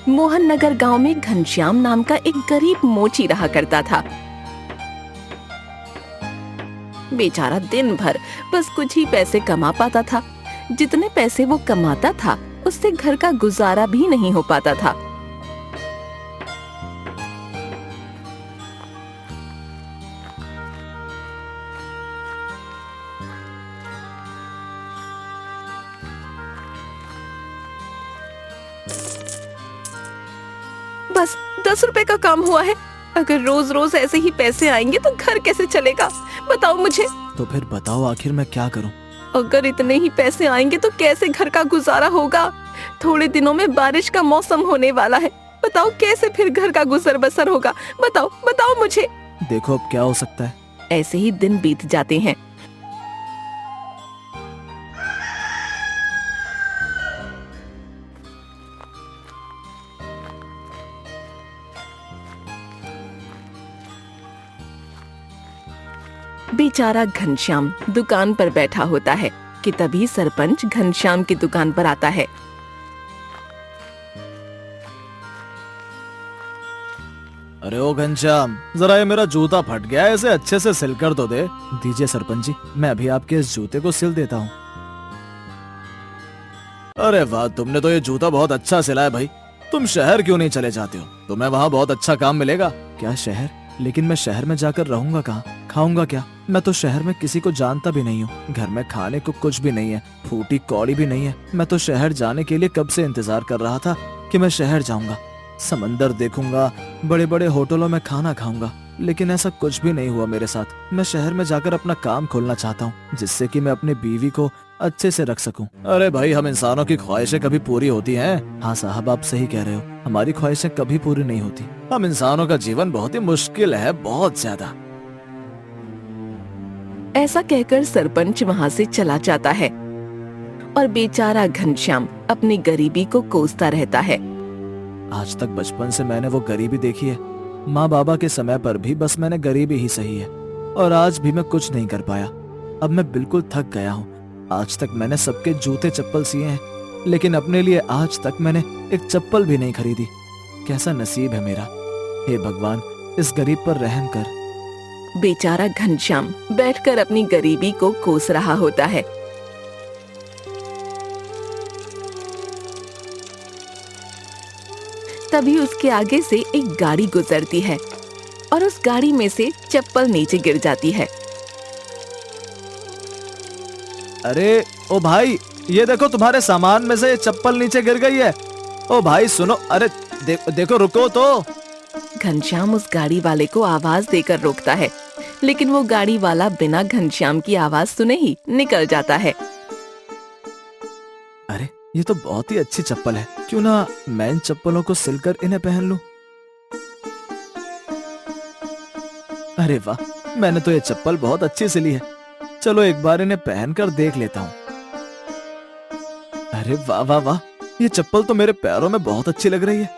मोहन नगर गांव में घनश्याम नाम का एक गरीब मोची रहा करता था। बेचारा दिन भर बस कुछ ही पैसे कमा पाता था। जितने पैसे वो कमाता था उससे घर का गुजारा भी नहीं हो पाता था। बस 10 रुपए का काम हुआ है। अगर रोज रोज ऐसे ही पैसे आएंगे तो घर कैसे चलेगा, बताओ मुझे। तो फिर बताओ आखिर मैं क्या करूं? अगर इतने ही पैसे आएंगे तो कैसे घर का गुजारा होगा? थोड़े दिनों में बारिश का मौसम होने वाला है। बताओ कैसे फिर घर का गुजर बसर होगा? बताओ बताओ मुझे। देखो अब क्या हो सकता है। ऐसे ही दिन बीत जाते हैं। बेचारा घनश्याम दुकान पर बैठा होता है कि तभी सरपंच घनश्याम की दुकान पर आता है। अरे ओ घनश्याम, जरा ये मेरा जूता फट गया है, इसे अच्छे से सिल कर तो दे। दीजिए सरपंच जी, मैं अभी आपके इस जूते को सिल देता हूँ। अरे वाह, तुमने तो ये जूता बहुत अच्छा सिला है भाई। तुम शहर क्यों नहीं चले जाते हो? तुम्हें वहाँ बहुत अच्छा काम मिलेगा। क्या शहर? लेकिन मैं शहर में जाकर रहूंगा कहाँ, खाऊंगा क्या? मैं तो शहर में किसी को जानता भी नहीं हूँ। घर में खाने को कुछ भी नहीं है, फूटी कौड़ी भी नहीं है। मैं तो शहर जाने के लिए कब से इंतजार कर रहा था कि मैं शहर जाऊंगा, समंदर देखूंगा, बड़े बड़े होटलों में खाना खाऊंगा। लेकिन ऐसा कुछ भी नहीं हुआ मेरे साथ। मैं शहर में जाकर अपना काम खोलना चाहता हूँ, जिससे कि मैं अपनी बीवी को अच्छे से रख सकूं। अरे भाई, हम इंसानों की ख्वाहिशें कभी पूरी होती हैं? हाँ साहब, आप सही कह रहे हो, हमारी ख्वाहिशें कभी पूरी नहीं होती। हम इंसानों का जीवन बहुत ही मुश्किल है, बहुत ज्यादा। ऐसा कहकर सरपंच वहाँ से चला जाता है और बेचारा घनश्याम अपनी गरीबी को कोसता रहता है। आज तक बचपन से मैंने वो गरीबी देखी है। माँ बाबा के समय पर भी बस मैंने गरीबी ही सही है, और आज भी मैं कुछ नहीं कर पाया। अब मैं बिल्कुल थक गया हूँ। आज तक मैंने सबके जूते चप्पल सिए हैं, लेकिन अपने लिए आज तक मैंने एक चप्पल भी नहीं खरीदी। कैसा नसीब है मेरा। हे भगवान, इस गरीब पर रहम कर। बेचारा घनश्याम बैठकर अपनी गरीबी को कोस रहा होता है। तभी उसके आगे से एक गाड़ी गुजरती है और उस गाड़ी में से चप्पल नीचे गिर जाती है। अरे ओ भाई, ये देखो तुम्हारे सामान में से ये चप्पल नीचे गिर गई है। ओ भाई सुनो, अरे देखो, रुको तो। घनश्याम उस गाड़ी वाले को आवाज देकर रोकता है, लेकिन वो गाड़ी वाला बिना घनश्याम की आवाज सुने ही निकल जाता है। अरे ये तो बहुत ही अच्छी चप्पल है, क्यों ना मैं इन चप्पलों को सिलकर इन्हें पहन लूं। अरे वाह, मैंने तो ये चप्पल बहुत अच्छी सिली है। चलो एक बार इन्हें पहनकर देख लेता हूँ। अरे वाह वाह वाह, ये चप्पल तो मेरे पैरों में बहुत अच्छी लग रही है,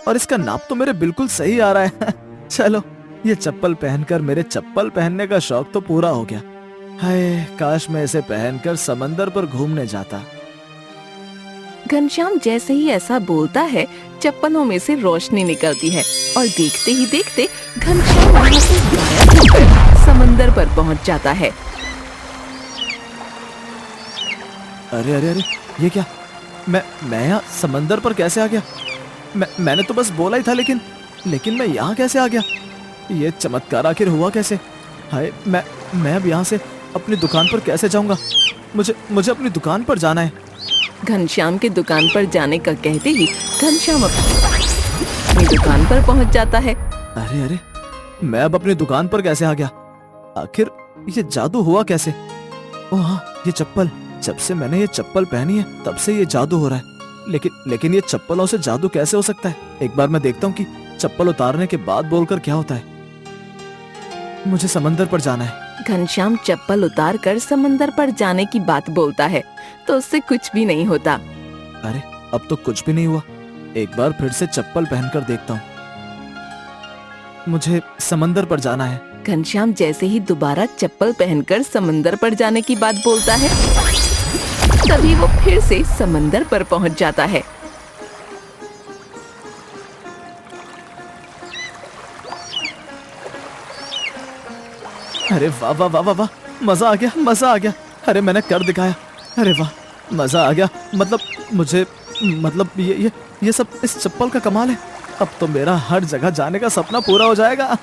और इसका नाप तो मेरे बिल्कुल सही आ रहा है। चलो, ये चप्पल पहनकर मेरे चप्पल पहनने का शौक तो पूरा हो गया। हाय, काश मैं इसे पहनकर समंदर पर घूमने जाता। घनश्याम जैसे ही ऐसा बोलता है, चप्पलों में से रोशनी निकलती है और देखते ही देखते घनश्याम वहाँ से गायब होकर समंदर पर पहुँच जाता है। अरे अरे अरे, ये क्या? मैं यहाँ समंदर पर कैसे आ गया? मैंने तो बस बोला ही था, लेकिन मैं यहाँ कैसे आ गया? ये चमत्कार आखिर हुआ कैसे? हाय, मैं अब यहाँ से अपनी दुकान पर कैसे जाऊंगा? मुझे अपनी दुकान पर जाना है। घनश्याम की दुकान पर जाने का कहते ही घनश्याम अपनी दुकान पर पहुंच जाता है। अरे अरे, मैं अब अपनी दुकान पर कैसे आ गया? आखिर ये जादू हुआ कैसे? ओह हाँ, ये चप्पल। जब से मैंने ये चप्पल पहनी है तब से ये जादू हो रहा है। लेकिन ये चप्पलों से जादू कैसे हो सकता है? एक बार मैं देखता हूँ कि चप्पल उतारने के बाद बोलकर क्या होता है। मुझे समंदर पर जाना है। घनश्याम चप्पल उतार कर समंदर पर जाने की बात बोलता है तो उससे कुछ भी नहीं होता। अरे अब तो कुछ भी नहीं हुआ। एक बार फिर से चप्पल पहनकर देखता हूँ। मुझे समंदर पर जाना है। घनश्याम जैसे ही दोबारा चप्पल पहनकर समंदर पर जाने की बात बोलता है, तभी वो फिर से समंदर पर पहुंच जाता है। अरे वाह वाह वाह वाह वाह, मजा आ गया, मजा आ गया। अरे मैंने कर दिखाया। अरे वाह, मजा आ गया। मतलब ये सब इस चप्पल का कमाल है। अब तो मेरा हर जगह जाने का सपना पूरा हो जाएगा।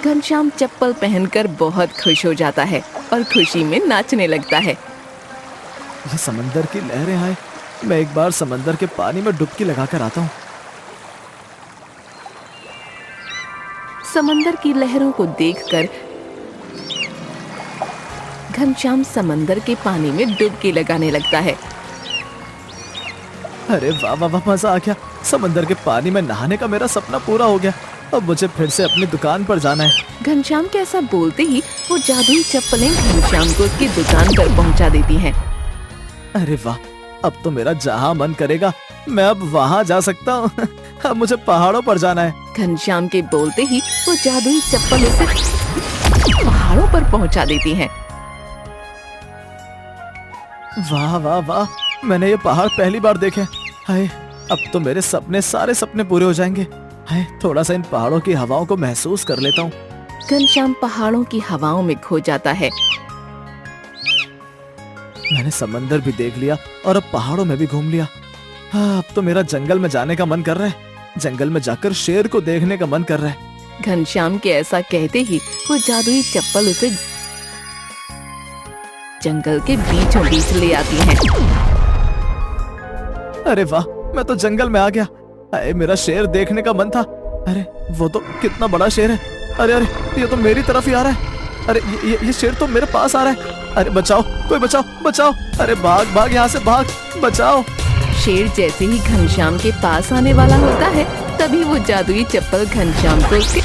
घनश्याम चप्पल पहनकर बहुत खुश हो जाता है और खुशी में नाचने लगता है। ये समंदर की लहरें आए, मैं एक बार समंदर के पानी में डुबकी लगाकर आता हूँ। समंदर की लहरों को देखकर घनश्याम समंदर के पानी में डुबकी लगाने लगता है। अरे वाह वाह वाह, मजा आ गया। समंदर के पानी में नहाने का मेरा सपना पूरा हो गया। अब मुझे फिर से अपनी दुकान पर जाना है। घनश्याम के ऐसा बोलते ही वो जादुई चप्पलें घनश्याम को उसकी दुकान पर पहुंचा देती हैं। अरे वाह, अब तो मेरा जहाँ मन करेगा मैं अब वहाँ जा सकता हूँ। अब मुझे पहाड़ों पर जाना है। घनश्याम के बोलते ही वो जादुई चप्पल उसे पहाड़ों पर पहुंचा देती हैं। वाह वाह वाह, मैंने ये पहाड़ पहली बार देखे। हाय, अब तो मेरे सारे सपने पूरे हो जाएंगे। हाय, थोड़ा सा इन पहाड़ों की हवाओं को महसूस कर लेता हूँ। घनश्याम पहाड़ों की हवाओं में खो जाता है। मैंने समंदर भी देख लिया और अब पहाड़ों में भी घूम लिया। हाँ, अब तो मेरा जंगल में जाने का मन कर रहा है। जंगल में जाकर शेर को देखने का मन कर रहा है। घनश्याम के ऐसा कहते ही वो जादुई चप्पल उसे जंगल के बीचों बीच ले आती है। अरे वाह, मैं तो जंगल में आ गया। अरे मेरा शेर देखने का मन था। अरे वो तो कितना बड़ा शेर है। अरे अरे, ये तो मेरी तरफ ही आ रहा है। अरे ये शेर तो मेरे पास आ रहा है। अरे बचाओ, कोई बचाओ, बचाओ। अरे भाग भाग यहाँ से, भाग, बचाओ। शेर जैसे ही घनश्याम के पास आने वाला होता है तभी वो जादुई चप्पल घनश्याम को उसके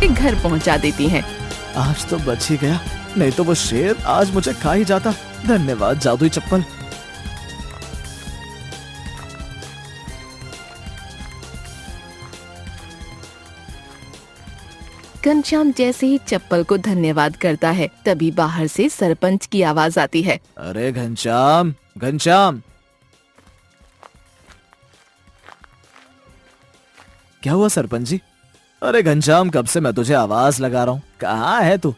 घर पहुंचा देती है। आज तो बच ही गया, नहीं तो वो शेर आज मुझे खा ही जाता। धन्यवाद जादुई चप्पल। घनश्याम जैसे ही चप्पल को धन्यवाद करता है तभी बाहर से सरपंच की आवाज आती है। अरे घनश्याम, घनश्याम। क्या हुआ सरपंच जी? अरे घनश्याम, कब से मैं तुझे आवाज लगा रहा हूँ, कहाँ है तू?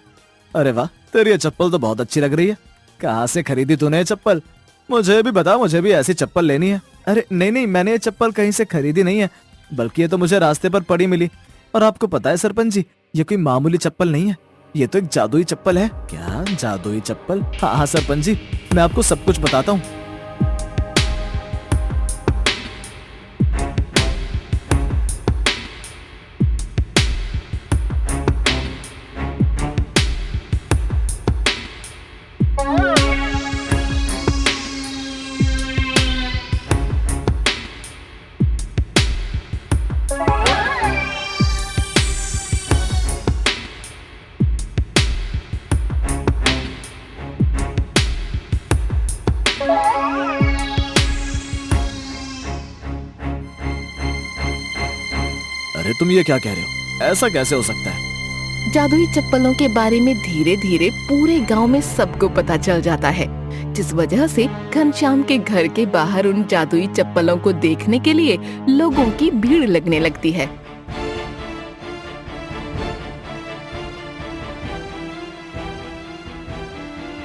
अरे वाह, तेरी ये चप्पल तो बहुत अच्छी लग रही है। कहाँ से खरीदी तूने ये चप्पल? मुझे भी बता, मुझे भी ऐसी चप्पल लेनी है। अरे नहीं नहीं, मैंने ये चप्पल कहीं से खरीदी नहीं है, बल्कि ये तो मुझे रास्ते पर पड़ी मिली। और आपको पता है सरपंच जी, ये कोई मामूली चप्पल नहीं है, ये तो एक जादुई चप्पल है। क्या जादुई चप्पल? हाँ हाँ सरपंच जी, मैं आपको सब कुछ बताता हूँ। अरे तुम ये क्या कह रहे हो? ऐसा कैसे हो सकता है? जादुई चप्पलों के बारे में धीरे धीरे पूरे गांव में सबको पता चल जाता है, जिस वजह से घनश्याम के घर के बाहर उन जादुई चप्पलों को देखने के लिए लोगों की भीड़ लगने लगती है।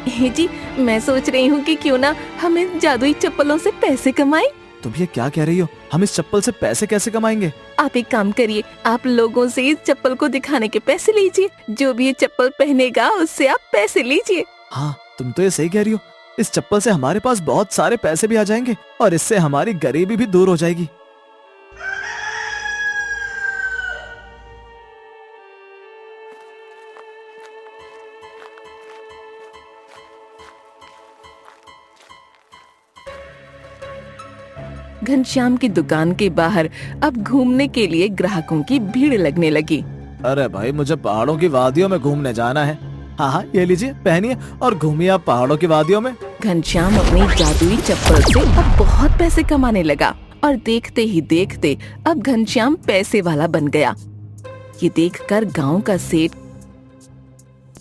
हे जी, मैं सोच रही हूँ कि क्यों ना हम इन जादुई चप्पलों से पैसे कमाएं। तुम ये क्या कह रही हो? हम इस चप्पल से पैसे कैसे कमाएंगे? आप एक काम करिए, आप लोगों से इस चप्पल को दिखाने के पैसे लीजिए। जो भी ये चप्पल पहनेगा उससे आप पैसे लीजिए। हाँ, तुम तो ये सही कह रही हो। इस चप्पल से हमारे पास बहुत सारे पैसे भी आ जाएंगे और इससे हमारी गरीबी भी दूर हो जाएगी। घनश्याम की दुकान के बाहर अब घूमने के लिए ग्राहकों की भीड़ लगने लगी। अरे भाई, मुझे पहाड़ों की वादियों में घूमने जाना है। हाँ हाँ, ये लीजिए, पहनिए और घूमिए आप पहाड़ों की वादियों में। घनश्याम अपनी जादुई चप्पल से अब बहुत पैसे कमाने लगा और देखते ही देखते अब घनश्याम पैसे वाला बन गया। ये देखकर गांव का सेठ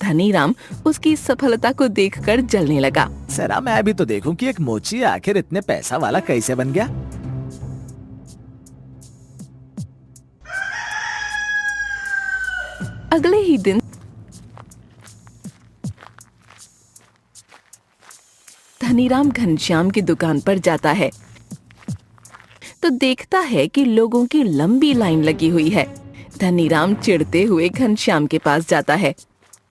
धनीराम उसकी सफलता को देखकर जलने लगा। जरा मैं भी तो देखूं कि एक मोची आखिर इतने पैसा वाला कैसे बन गया। अगले ही दिन धनीराम घनश्याम की दुकान पर जाता है तो देखता है कि लोगों की लंबी लाइन लगी हुई है। धनीराम चिढ़ते हुए घनश्याम के पास जाता है।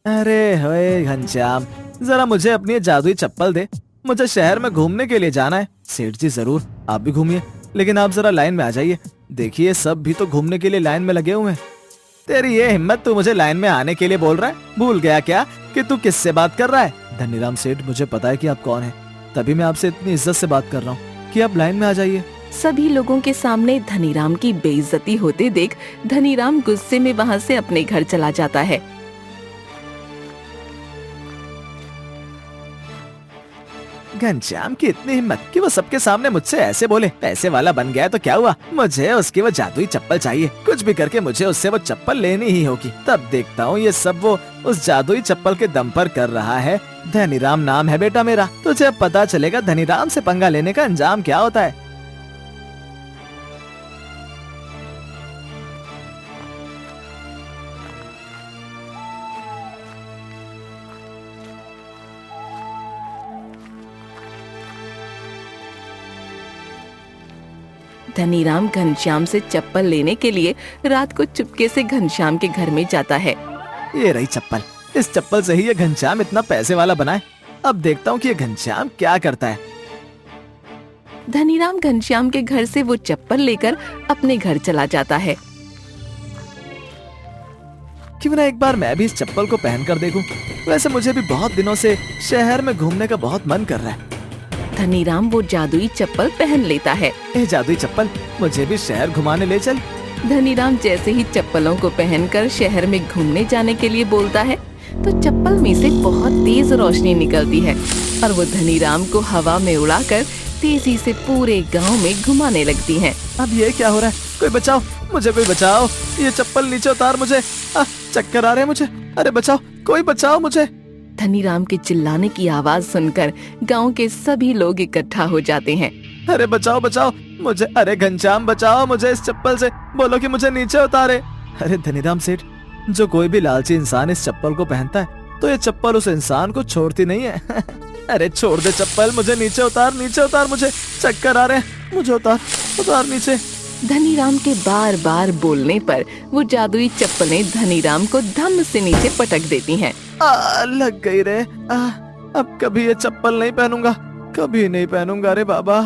अरे होए घनश्याम, जरा मुझे अपनी ये जादुई चप्पल दे, मुझे शहर में घूमने के लिए जाना है। सेठ जी जरूर, आप भी घूमिए, लेकिन आप जरा लाइन में आ जाइए। देखिए सब भी तो घूमने के लिए लाइन में लगे हुए हैं। तेरी ये हिम्मत, तू मुझे लाइन में आने के लिए बोल रहा है? भूल गया क्या कि तू किससे बात कर रहा है? धनीराम सेठ, मुझे पता है कि आप कौन हैं, तभी मैं आपसे इतनी इज्जत से बात कर रहा हूँ कि आप लाइन में आ जाइए। सभी लोगों के सामने धनीराम की बेइज्जती होते देख धनीराम गुस्से में वहाँ से अपने घर चला जाता है। घनश्याम की इतनी हिम्मत कि वो सबके सामने मुझसे ऐसे बोले। पैसे वाला बन गया तो क्या हुआ, मुझे उसकी वो जादुई चप्पल चाहिए। कुछ भी करके मुझे उससे वो चप्पल लेनी ही होगी। तब देखता हूँ ये सब वो उस जादुई चप्पल के दम पर कर रहा है। धनीराम नाम है बेटा मेरा, तुझे अब पता चलेगा धनीराम से पंगा लेने का अंजाम क्या होता है। धनीराम घनश्याम से चप्पल लेने के लिए रात को चुपके से घनश्याम के घर में जाता है। ये रही चप्पल, इस चप्पल से ही ये घनश्याम इतना पैसे वाला बना है। अब देखता हूँ कि ये घनश्याम क्या करता है। धनीराम घनश्याम के घर से वो चप्पल लेकर अपने घर चला जाता है। क्यों ना एक बार मैं भी इस चप्पल को पहन कर देखूं। वैसे मुझे भी बहुत दिनों से शहर में घूमने का बहुत मन कर रहा है। धनीराम वो जादुई चप्पल पहन लेता है। ए जादुई चप्पल, मुझे भी शहर घुमाने ले चल। धनीराम जैसे ही चप्पलों को पहनकर शहर में घूमने जाने के लिए बोलता है तो चप्पल में से बहुत तेज रोशनी निकलती है और वो धनीराम को हवा में उड़ाकर तेजी से पूरे गांव में घुमाने लगती हैं। अब ये क्या हो रहा है? कोई बचाओ, मुझे कोई बचाओ, ये चप्पल नीचे उतार मुझे। चक्कर आ रहे हैं मुझे, अरे बचाओ, कोई बचाओ मुझे। धनीराम के चिल्लाने की आवाज सुनकर गांव के सभी लोग इकट्ठा हो जाते हैं। अरे बचाओ बचाओ मुझे, अरे घनश्याम बचाओ मुझे इस चप्पल से, बोलो कि मुझे नीचे उतारे। अरे धनीराम सेठ, जो कोई भी लालची इंसान इस चप्पल को पहनता है तो ये चप्पल उस इंसान को छोड़ती नहीं है। अरे छोड़ दे चप्पल, मुझे नीचे उतार मुझे चक्कर आ रहे हैं, मुझे उतार नीचे। धनीराम के बार बार बोलने पर वो जादुई चप्पलें धनीराम को धम से नीचे पटक देती हैं। लग गई रे। अब कभी ये चप्पल नहीं पहनूंगा, कभी नहीं पहनूंगा रे बाबा।